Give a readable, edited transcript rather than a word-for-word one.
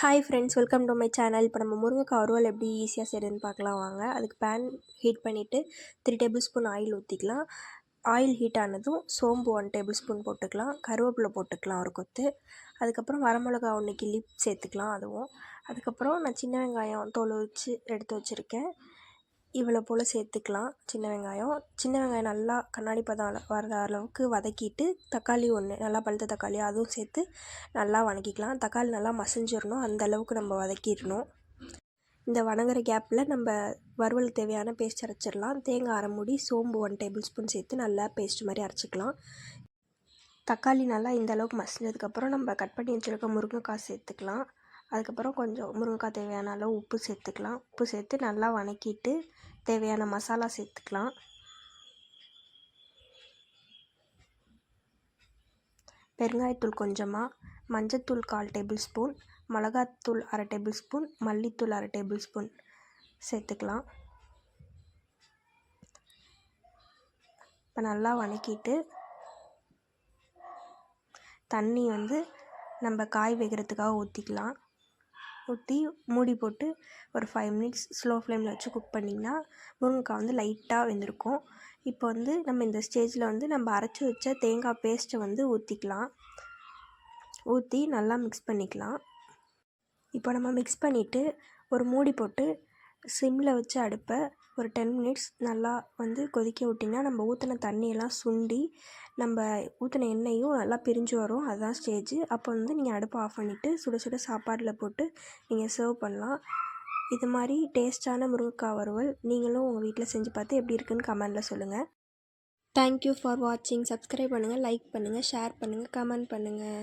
Hi friends, welcome to my channel. இப்போ நம்ம முருங்கைக்காய் வறுவல் எப்படி ஈஸியாக செய்கிறதுன்னு பார்க்கலாம் வாங்க. அதுக்கு பேன் ஹீட் பண்ணிவிட்டு 3 டேபிள் ஸ்பூன் ஆயில் ஊற்றிக்கலாம். ஆயில் ஹீட் ஆனதும் சோம்பு 1 டேபிள் ஸ்பூன் போட்டுக்கலாம். கருவேப்பிலை போட்டுக்கலாம் ஒரு கொத்து. அதுக்கப்புறம் வரமிளகா 1 கிள்ளி சேர்த்துக்கலாம். அதுக்கப்புறம் நான் சின்ன வெங்காயம் தோல் உரித்து எடுத்து வச்சுருக்கேன். இவ்வளோ போல் சேர்த்துக்கலாம். சின்ன வெங்காயம் நல்லா கண்ணாடி பதம் வர அளவுக்கு வதக்கிட்டு, தக்காளி 1 நல்லா பழுத்த தக்காளி அதுவும் சேர்த்து நல்லா வதக்கிக்கலாம். தக்காளி நல்லா மசிஞ்சிடணும், அந்த அளவுக்கு நம்ம வதக்கிடணும். இந்த வதங்குற கேப்பில் நம்ம வறுவல் தேவையான பேஸ்ட் அரைச்சிடலாம். தேங்காய் அரை மூடி, சோம்பு 1 டேபிள் ஸ்பூன் சேர்த்து நல்லா பேஸ்ட் மாதிரி அரைச்சிக்கலாம். தக்காளி நல்லா இந்த அளவுக்கு மசிஞ்சதுக்கப்புறம் நம்ம கட் பண்ணி வச்சுருக்க முருங்கைக்காய் சேர்த்துக்கலாம். அதுக்கப்புறம் கொஞ்சம் முருங்கைக்காய் தேவையான அளவு உப்பு சேர்த்துக்கலாம். உப்பு சேர்த்து நல்லா வதக்கிட்டு தேவையான மசாலா சேர்த்துக்கலாம். பெருங்காயத்தூள் கொஞ்சமாக, மஞ்சத்தூள் 1/4 டேபிள் ஸ்பூன், மிளகாத்தூள் 1/2 டேபிள் ஸ்பூன், மல்லித்தூள் 1/2 டேபிள் ஸ்பூன் சேர்த்துக்கலாம். இப்போ நல்லா வதக்கிட்டு தண்ணி நம்ம காய் வேகிறதுக்காக ஊற்றி மூடி போட்டு ஒரு 5 மினிட்ஸ் ஸ்லோ ஃப்ளேமில் வச்சு குக் பண்ணிங்கன்னா முருங்கைக்காய் லைட்டாக வெந்திருக்கும். இப்போ நம்ம இந்த ஸ்டேஜில் நம்ம அரைச்சி வச்ச தேங்காய் பேஸ்ட்டை ஊற்றிக்கலாம். ஊற்றி நல்லா மிக்ஸ் பண்ணிக்கலாம். இப்போ நம்ம மிக்ஸ் பண்ணிவிட்டு ஒரு மூடி போட்டு சிம்மில் வச்சு அடுப்பை ஒரு 10 மினிட்ஸ் நல்லா கொதிக்க விட்டிங்கன்னா நம்ம ஊற்றின தண்ணியெல்லாம் சுண்டி நம்ம ஊற்றின எண்ணெயும் நல்லா பிரிஞ்சு வரும். அதுதான் ஸ்டேஜ். அப்போ நீங்கள் அடுப்பை ஆஃப் பண்ணிவிட்டு சுட சுட சாப்பாடில் போட்டு நீங்கள் சர்வ் பண்ணலாம். இது மாதிரி டேஸ்ட்டான முருங்கைக்காய் வறுவல் நீங்களும் உங்கள் வீட்டில் செஞ்சு பார்த்து எப்படி இருக்குன்னு கமெண்டில் சொல்லுங்கள். தேங்க்யூ ஃபார் வாட்சிங். சப்ஸ்கிரைப் பண்ணுங்கள், லைக் பண்ணுங்கள், ஷேர் பண்ணுங்கள், கமெண்ட் பண்ணுங்கள்.